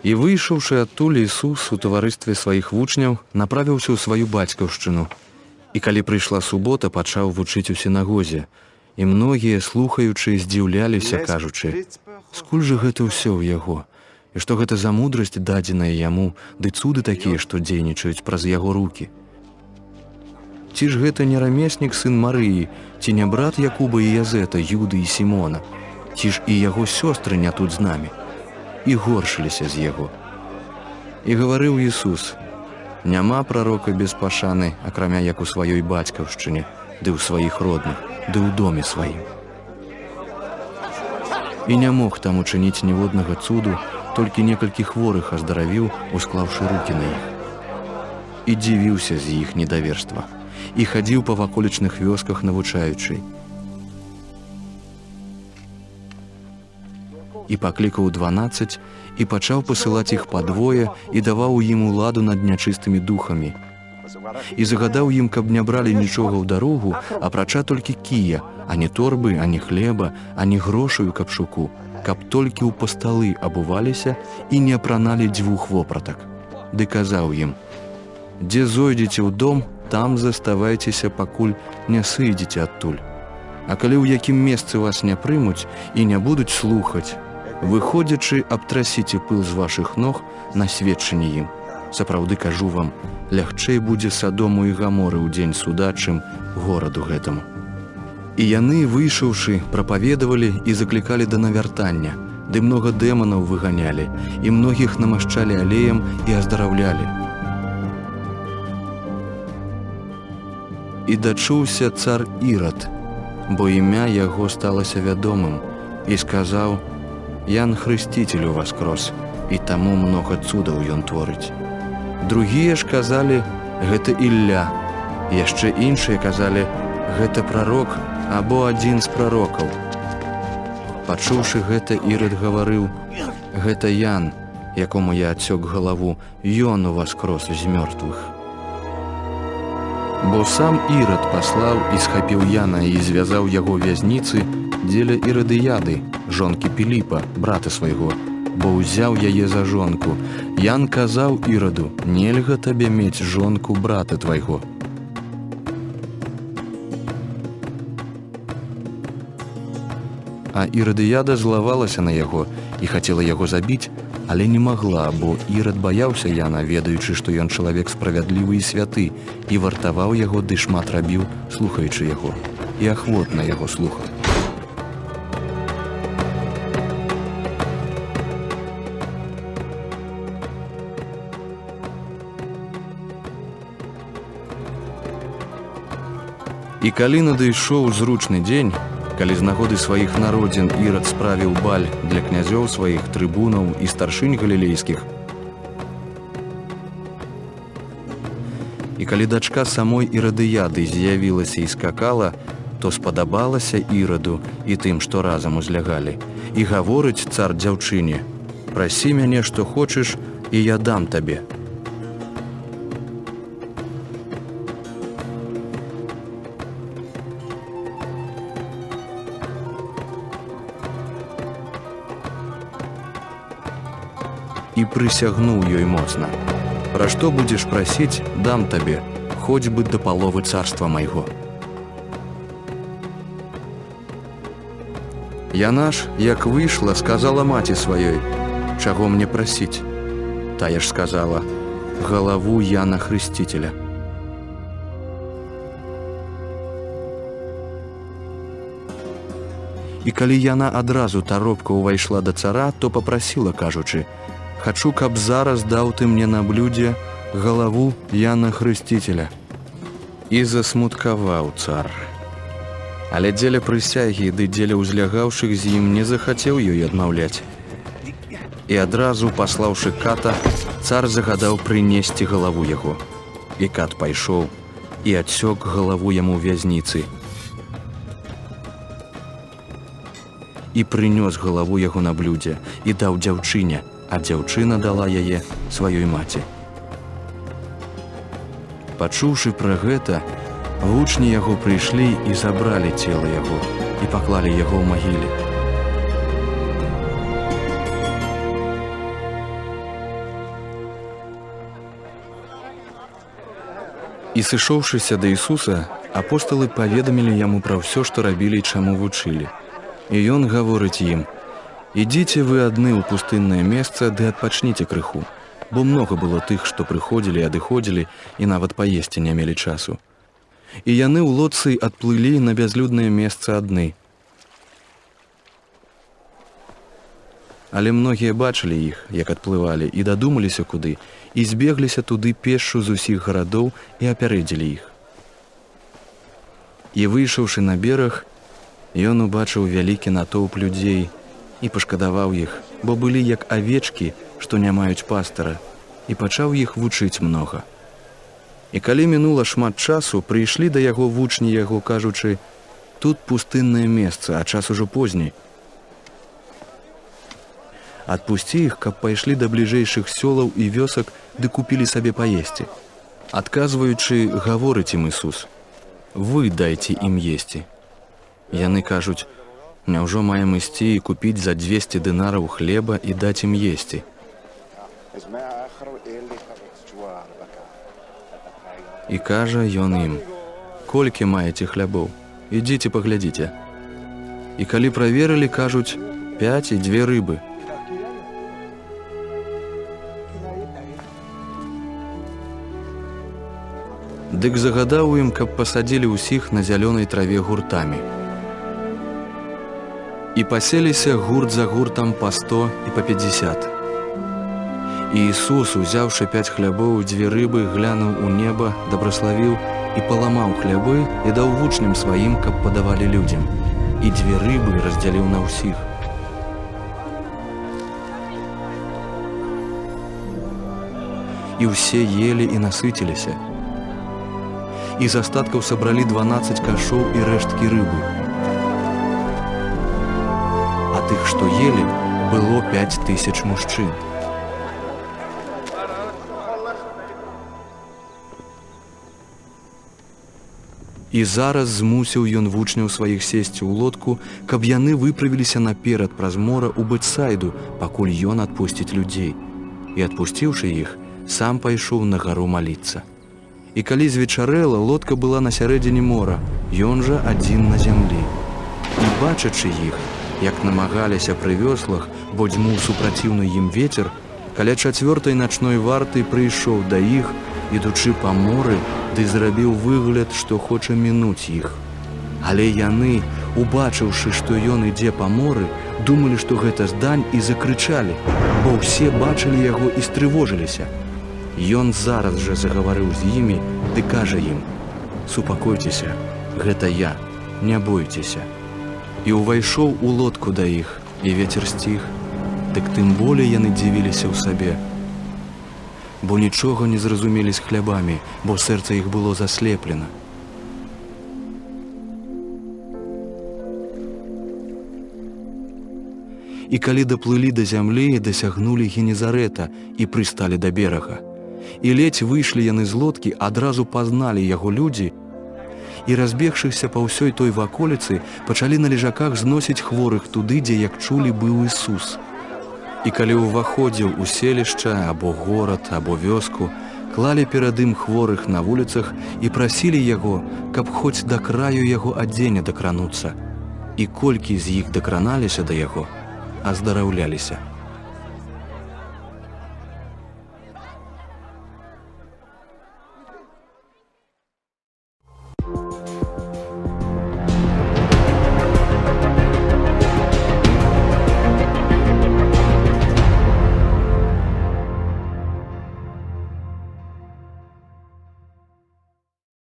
І выйшаўшы адтуль, Ісус у таварыстве сваіх вучняў направіўся ў сваю бацькаўшчыну. І калі прыйшла субота, пачаў вучыць у сінагозе. І многія, слухаючы, здзіўляліся, кажучы: «Скуль жа гэта ўсё ў яго? І што гэта за мудрасць дадзеная яму, ды цуды такія, што дзейнічаюць праз яго рукі? Ці ж гэта не рамеснік, сын Марыі, ці не брат Якуба і Язета, Юды і Сімона? Ці ж і яго сёстры не тут з намі?» І горшыліся з яго. І гаварыў Ісус: «Няма прарока без пашаны, акрамя як у сваёй бацькаўшчыне, ды ў сваіх родных, ды ў доме сваім». І не мог там учыніць ніводнага цуду, толькі некалькі хворых аздаравіў, усклаўшы рукі на іх. І дзівіўся з іх недаверства, і хадзіў па ваколічных вёсках, навучаючы. І паклікаў 12, і пачаў пасылаць іх падвое, і даваў ім уладу над нячыстымі духамі. І загадаў ім, каб не бралі нічога ў дарогу, апрача толькі кія, ані торбы, ані хлеба, ані грошаю капшуку, каб толькі ў пасталы абуваліся і не апраналі 2 вопратак. Ды казаў ім: «Дзе зойдзеце ў дом, там заставайцеся, пакуль не сыдзеце адтуль. А калі ў якім месцы вас не прымуць і не будуць слухаць, выходзячы, абтрасіце пыл з вашых ног на сведчанне ім. Сапраўды кажу вам, лягчэй будзе Садому і Гаморы ў дзень суда, чым гораду гэтаму». І яны, выйшаўшы, прапаведавалі і заклікалі да навяртання, ды многа дэманаў выганялі, і многіх намашчалі алеем і аздараўлялі. І дачуўся цар Ірад, бо імя яго сталася вядомым, і сказаў: «Ян Хрысціцель уваскрос, і таму многа цудаў ён творыць». Другія ж казалі: «Гэта Ілля». Яшчэ іншыя казалі: «Гэта прарок або адзін з прарокаў». Пачуўшы гэта, Ірад гаварыў: «Гэта Ян, якому я адсёк галаву, ён уваскрос з мёртвых». Бо сам Ірад паслаў і схапіў Яна і звязаў яго вязніцы дзеля Ірадыяды, жонкі Піліпа, брата свайго, бо ўзяў яе за жонку. Ян казаў Іраду: «Нельга табе мець жонку брата твайго». А Ірадыяда злавалася на яго і хацела яго забіць, але не магла, бо Ірад баяўся Яна, ведаючы, што ён чалавек справядлівы і святы, і вартаваў яго, ды шмат рабіў, слухаючы яго, і ахвотна яго слухаў. І калі надышоў зручны дзень, калі з нагоды сваіх народзін Ірад справіў баль для князёў сваіх, трыбунаў і старшынь галілейскіх, і калі дачка самой Ірадыяды з'явілася і скакала, то спадабалася Іраду і тым, што разам узлягалі. І гаворыць цар дзяўчыне: «Прасі мяне, што хочаш, і я дам табе». І прысягнуў ёй моцна: «Пра што будзеш прасіць, дам табе, хоць бы да паловы царства майго». Яна ж, як выйшла, сказала маці сваёй: «Чаго мне прасіць?» Тая ж сказала: «Галаву Яна Хрысціцеля». І калі яна адразу таропка ўвайшла да цара, то папрасіла, кажучы: «Хачу, каб зараз даў ты мне на блюдзе галаву Яна Хрысціцеля». І засмуткаваў цар. Але дзеля прысягі ды дзеля ўзлягаўшых з ім не захацеў ёй адмаўляць. І адразу, паслаўшы ката, цар загадаў прынесці галаву яго. І кат пайшоў і адсёк галаву яму вязніцы. І прынёс галаву яго на блюдзе і даў дзяўчыне, а дзяўчына дала яе сваёй маці. Пачуўшы пра гэта, вучні яго прыйшлі і забралі цела яго і паклалі яго ў магіле. І сышоўшыся да Ісуса, апосталы паведамілі яму пра ўсё, што рабілі і чаму вучылі. І ён гаворыць ім: «Ідзіце вы адны ў пустыннае месца, ды адпачніце крыху, бо многа было тых, што прыходзілі і адыходзілі, і нават паесці не мелі часу». І яны ў лодцы адплылі на бязлюднае месца адны. Але многія бачылі іх, як адплывалі, і дадумаліся куды, і збегліся туды пешшу з усіх гарадоў і апярэдзілі іх. І выйшаўшы на бераг, ён убачыў вялікі натоўп людзей і пашкадаваў іх, бо былі як авечкі, што не маюць пастара, і пачаў іх вучыць многа. І калі мінула шмат часу, прыйшлі да яго вучні яго, кажучы: «Тут пустыннае месца, а час ужо позні. Адпусці іх, каб пайшлі да бліжэйшых сёлаў і вёсак, ды купілі сабе паесці». Адказваючы, гаворыць ім Ісус: «Вы дайце ім есці». Яны кажуць: «Няўжо маем ісці і купіць за 200 дынараў хлеба і даць ім есці?» І кажа ён ім: «Колькі маеце хлябоў? Ідзіце паглядзіце». І калі праверылі, кажуць: 5 і 2 рыбы. Дык загадаў ім, каб пасадзілі ўсіх на зялёнай траве гуртамі. І паселіся гурт за гуртам па 100 і па 50. І Ісус, узяўшы 5 хлябоў і 2 рыбы, глянуў у неба, дабраславіў і паламаў хлябы і даў вучням сваім, каб падавалі людзям. І 2 рыбы раздзяліў на ўсіх. І ўсе елі і насыціліся. І з астаткаў сабралі 12 кашоў і рэшткі рыбы. А тых, што елі, было 5000 мужчын. І зараз змусіў ён вучняў сваіх сесці ў лодку, каб яны выправіліся наперад праз мора ў Бэтсайду, пакуль ён адпусціць людзей. І адпусціўшы іх, сам пайшоў на гару маліцца. І калі звечарэла, лодка была на сярэдзіне мора, ён жа адзін на зямлі. І бачачы іх, як намагаліся пры вёслах, бо дзьмуў супраціўны ім вецер, каля 4-й начной варты прыйшоў да іх, ідучы па моры, ды зрабіў выгляд, што хоча мінуць іх. Але яны, убачыўшы, што ён ідзе па моры, думалі, што гэта здань, і закрычалі, бо ўсе бачылі яго і стрывожыліся. Ён зараз жа загаварыў з імі, ды кажа ім: «Супакойцеся, гэта я, не бойцеся». І ўвайшоў у лодку да іх, і вецер сціх, дык тым болей яны дзівіліся ў сабе, бо нічога не зразумелі з хлябамі, бо сэрца іх было заслеплена. І калі даплылі да зямлі, дасягнулі Генезарэта і прысталі да берага. І ледзь выйшлі яны з лодкі, адразу пазналі яго людзі, і, разбегшыся па ўсёй той ваколіцы, пачалі на лежаках зносіць хворых туды, дзе, як чулі, быў Ісус. І калі ўваходзіў у селішча, або горад, або вёску, клалі перад ім хворых на вуліцах і прасілі яго, каб хоць да краю яго адзення дакрануцца. І колькі з іх дакраналіся да яго, аздараўляліся.